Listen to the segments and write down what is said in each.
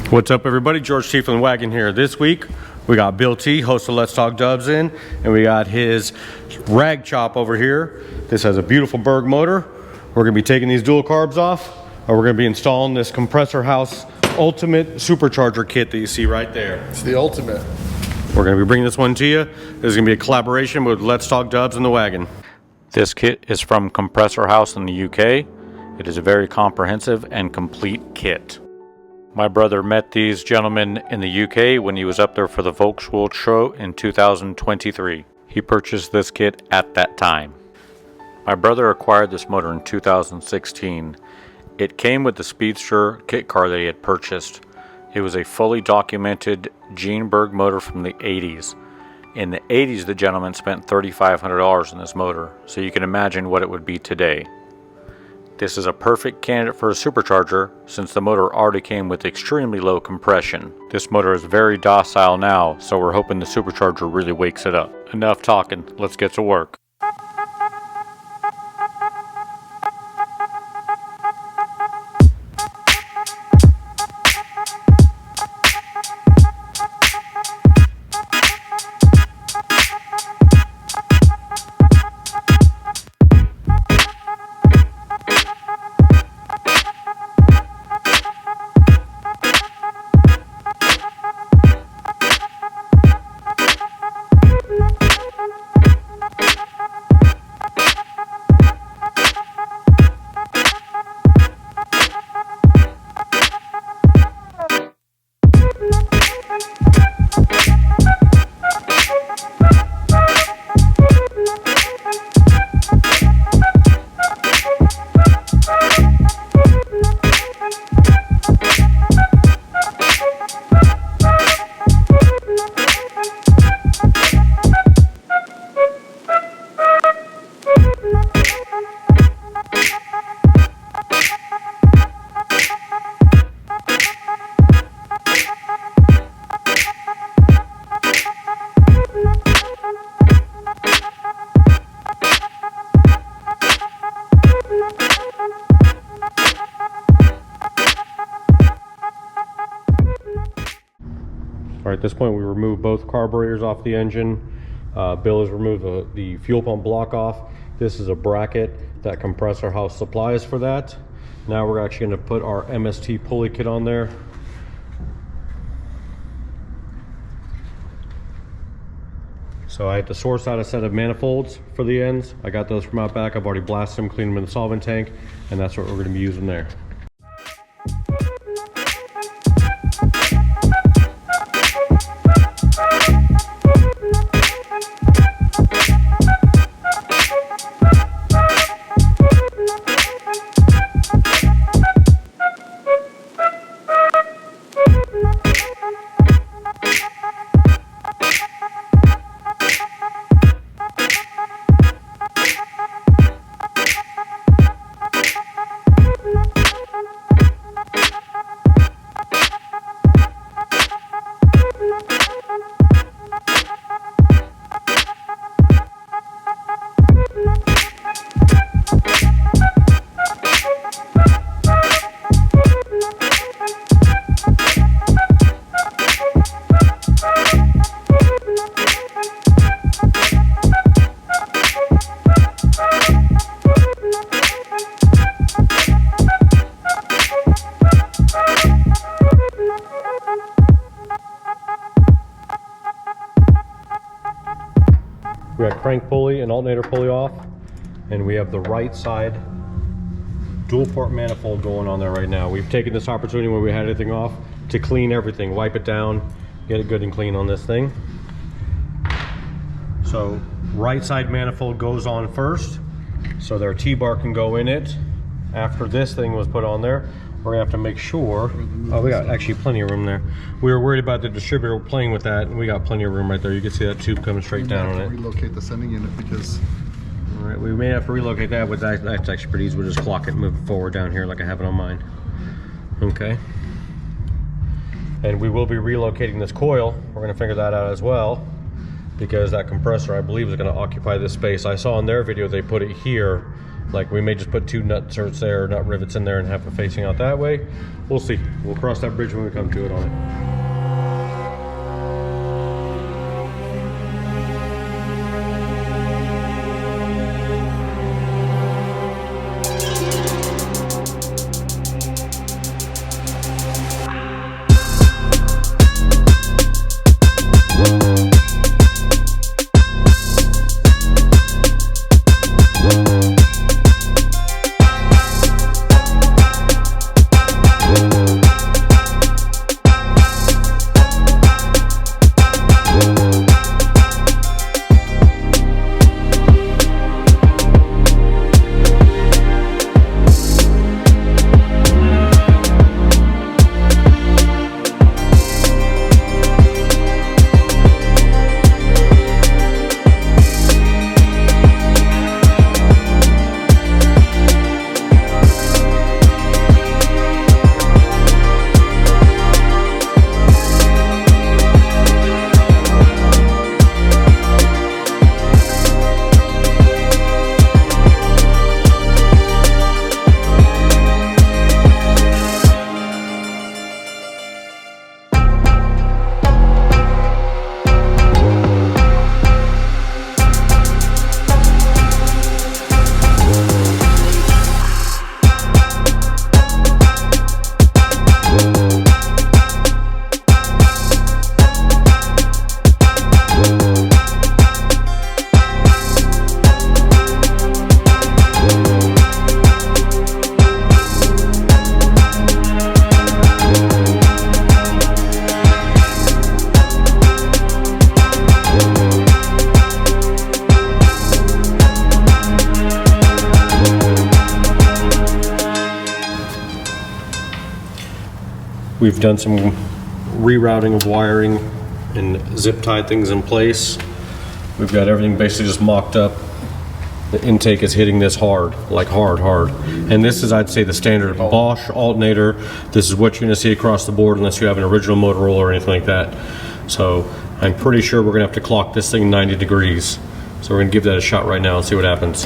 What's up, everybody? George Tieflin Wagon here. This week we got Bill T, host of Let's Talk Dubs, in, and we got his rag chop over here. This has a beautiful Berg motor. We're going to be taking these dual carbs off, and we're going to be installing this Compressor House Ultimate Supercharger kit that you see right there. It's the ultimate. We're going to be bringing this one to you. This is going to be a collaboration with Let's Talk Dubs and the Wagon. This kit is from Compressor House in the UK. It is a very comprehensive and complete kit. My brother met these gentlemen in the UK when he was up there for the Volkswagen show in 2023. He purchased this kit at that time. My brother acquired this motor in 2016. It came with the Speedster kit car that he had purchased. It was a fully documented Gene Berg motor from the 80s. In the 80s, the gentleman spent $3,500 on this motor, so you can imagine what it would be today. This is a perfect candidate for a supercharger since the motor already came with extremely low compression. This motor is very docile now, so we're hoping the supercharger really wakes it up. Enough talking, let's get to work. All right, at this point we removed both carburetors off the engine. Bill has removed the fuel pump block off. This is a bracket that Compressor House supplies for that. Now we're actually going to put our MST pulley kit on there. So I had to source out a set of manifolds for the ends. I got those from out back. I've already blasted them, cleaned them in the solvent tank, and that's what we're going to be using there. We got crank pulley and alternator pulley off, and we have the right side dual port manifold going on there right now. We've taken this opportunity when we had everything off to clean everything, wipe it down, get it good and clean on this thing. So right side manifold goes on first, so their T-bar can go in it. After this thing was put on there, we're gonna have to make sure, oh, we got actually plenty of room there. We were worried about the distributor playing with that, and we got plenty of room right there. You can see that tube coming straight down on it. Relocate the sending unit because... All right, we may have to relocate that, but that's actually pretty easy. We'll just clock it and move it forward down here like I have it on mine. Okay. And we will be relocating this coil. We're gonna figure that out as well, because that compressor, I believe, is gonna occupy this space. I saw in their video they put it here, Like we may just put 2 nut inserts there, nut rivets in there and have it facing out that way. We'll see. We'll cross that bridge when we come to it on it. We've done some rerouting of wiring and zip tied things in place. We've got everything basically just mocked up. The intake is hitting this hard, like hard. And this is, I'd say, the standard Bosch alternator. This is what you're gonna see across the board unless you have an original Motorola or anything like that. So I'm pretty sure we're gonna have to clock this thing 90 degrees. So we're gonna give that a shot right now and see what happens.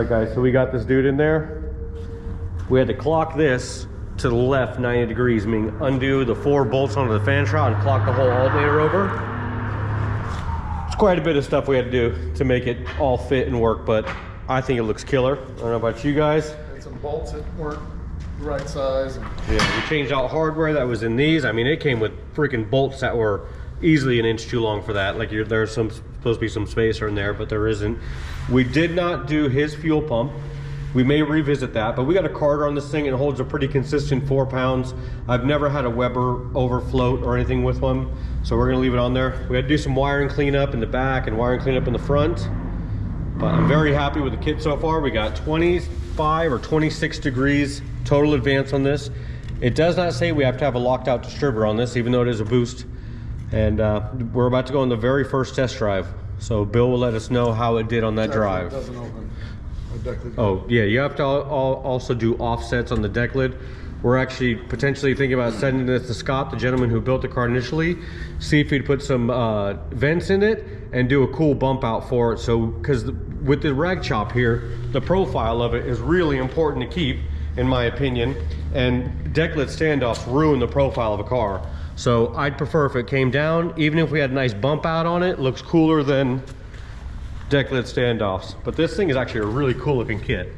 right, guys, so we got this dude in there. We had to clock this to the left 90 degrees, meaning undo the 4 bolts onto the fan shroud and clock the whole alternator over. It's quite a bit of stuff we had to do to make it all fit and work, but I think it looks killer. I don't know about you guys. And some bolts that weren't the right size. Yeah, we changed out hardware that was in these. I mean, it came with freaking bolts that were easily 1 inch too long for that. Like there's supposed to be some spacer in there, but there isn't. We did not do his fuel pump. We may revisit that, but we got a Carter on this thing and it holds a pretty consistent 4 pounds. I've never had a Weber overfloat or anything with one, so we're gonna leave it on there. We had to do some wiring cleanup in the back and wiring cleanup in the front, but I'm very happy with the kit so far. We got 25 or 26 degrees total advance on this. It does not say we have to have a locked out distributor on this, even though it is a boost. And we're about to go on the very first test drive. So Bill will let us know how it did on that drive. It doesn't open. Oh yeah, you have to also do offsets on the deck lid. We're actually potentially thinking about sending this to Scott, the gentleman who built the car initially, see if he'd put some vents in it and do a cool bump out for it. So, because with the rag chop here, the profile of it is really important to keep, in my opinion, and deck lid standoffs ruin the profile of a car. So I'd prefer if it came down, even if we had a nice bump out on it, looks cooler than deck lid standoffs. But this thing is actually a really cool looking kit.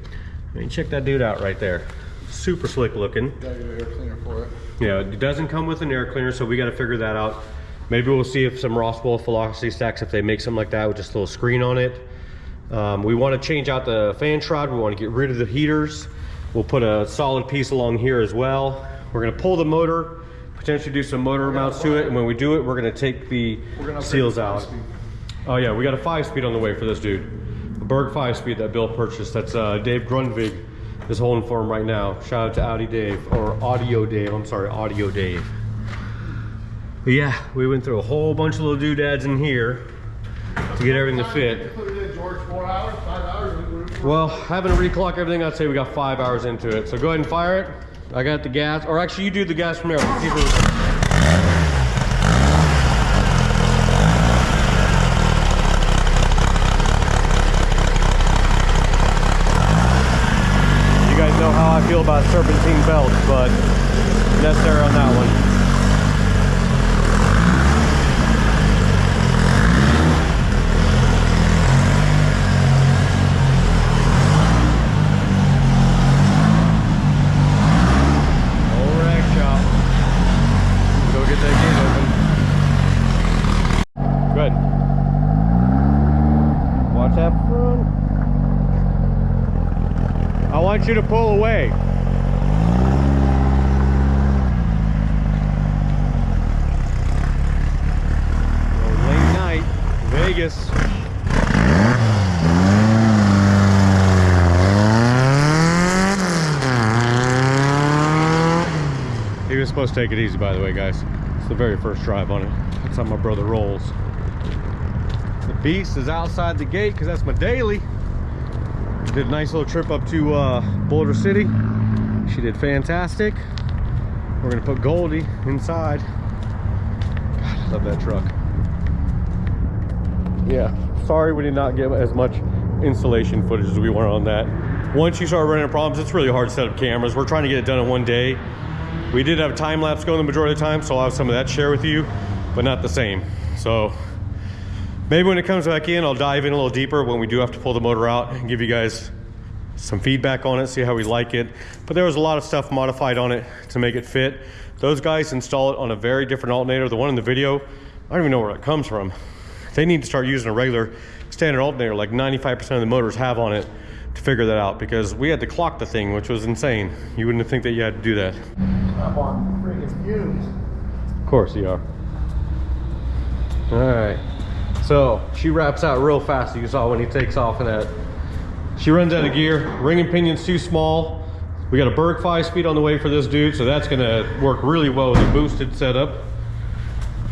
I mean, check that dude out right there. Super slick looking. Gotta get an air cleaner for it. Yeah, it doesn't come with an air cleaner, so we got to figure that out. Maybe we'll see if some Roswell velocity stacks, if they make something like that with just a little screen on it. We want to change out the fan shroud. We want to get rid of the heaters. We'll put a solid piece along here as well. We're going to pull the motor, potentially do some motor mounts to it, and when we do it, we're going to take the seals out. Oh yeah, we got a 5-speed on the way for this dude. A Berg 5-speed that Bill purchased. That's Dave Grundvig is holding for him right now. Shout out to Audi Dave, or Audio Dave, I'm sorry, Audio Dave. But yeah, we went through a whole bunch of little doodads in here to get everything to fit. Put it in, George, 4 hours, 5 hours? Well, having to reclock everything, I'd say we got 5 hours into it. So go ahead and fire it. I got the gas, or actually you do the gas from there. Know how I feel about serpentine belts, but necessary on that one. Old rag shop. Go get that gate open. Good. Watch that front. I want you to pull away. Late night, Vegas. He was supposed to take it easy, by the way, guys. It's the very first drive on it. That's how my brother rolls. The beast is outside the gate because that's my daily. Did a nice little trip up to Boulder City. She did fantastic. We're gonna put Goldie inside. God, I love that truck. Yeah, sorry we did not get as much installation footage as we wanted on that. Once you start running into problems, it's really hard to set up cameras. We're trying to get it done in one day. We did have time lapse going the majority of the time, so I'll have some of that to share with you, but not the same. So maybe when it comes back in, I'll dive in a little deeper when we do have to pull the motor out and give you guys some feedback on it, see how we like it. But there was a lot of stuff modified on it to make it fit. Those guys install it on a very different alternator. The one in the video, I don't even know where it comes from. They need to start using a regular standard alternator like 95% of the motors have on it to figure that out, because we had to clock the thing, which was insane. You wouldn't think that you had to do that. I'm on freaking fumes. Of course you are. All right. So she wraps out real fast. You saw when he takes off in that. She runs out of gear. Ring and pinion's too small. We got a Berg 5-speed on the way for this dude, so that's gonna work really well with a boosted setup.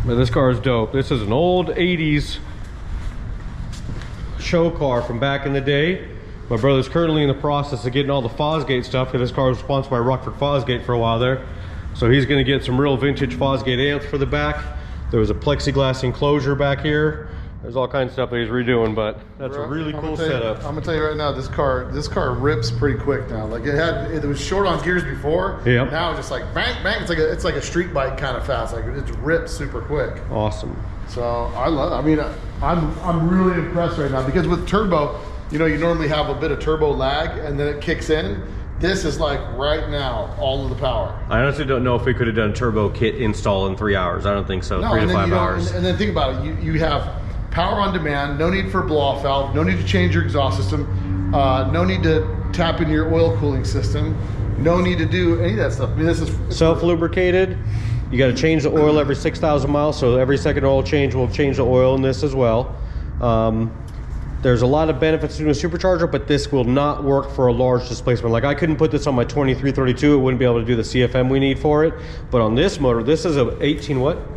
But this car is dope. This is an old 80s show car from back in the day. My brother's currently in the process of getting all the Fosgate stuff, because this car was sponsored by Rockford Fosgate for a while there. So he's gonna get some real vintage Fosgate amps for the back. There was a plexiglass enclosure back here. There's all kinds of stuff that he's redoing, but that's a really cool setup. I'm gonna tell you right now, this car rips pretty quick now. Like it was short on gears before. Yep. Now it's just like bang bang. It's like a street bike kind of fast. Like it rips super quick. Awesome. So I mean, I'm really impressed right now because with turbo, you know, you normally have a bit of turbo lag and then it kicks in. This is like right now, all of the power. I honestly don't know if we could have done a turbo kit install in 3 hours. I don't think so. No, 3 to 5 hours. And then think about it. You have power on demand, no need for a blow-off valve, no need to change your exhaust system, no need to tap in your oil cooling system, no need to do any of that stuff. I mean, this is Self-lubricated. You got to change the oil every 6,000 miles, so every second oil change will change the oil in this as well. There's a lot of benefits to doing a supercharger, but this will not work for a large displacement. Like I couldn't put this on my 2332, it wouldn't be able to do the CFM we need for it. But on this motor, this is a 1800.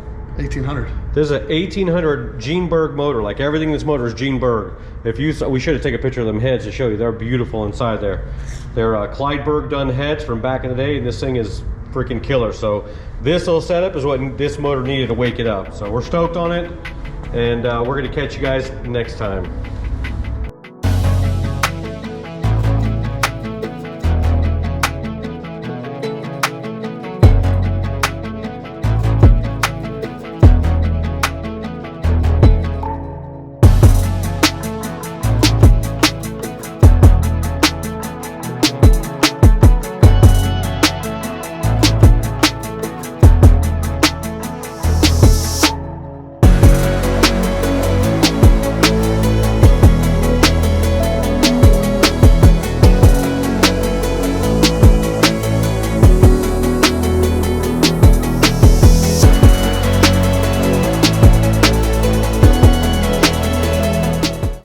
This is a 1800 Gene Berg motor. Like everything in this motor is Gene Berg. If you, we should have taken a picture of them heads to show you. They're beautiful inside there. They're Clydeberg done heads from back in the day, and this thing is freaking killer. So this little setup is what this motor needed to wake it up. So we're stoked on it, and we're gonna catch you guys next time.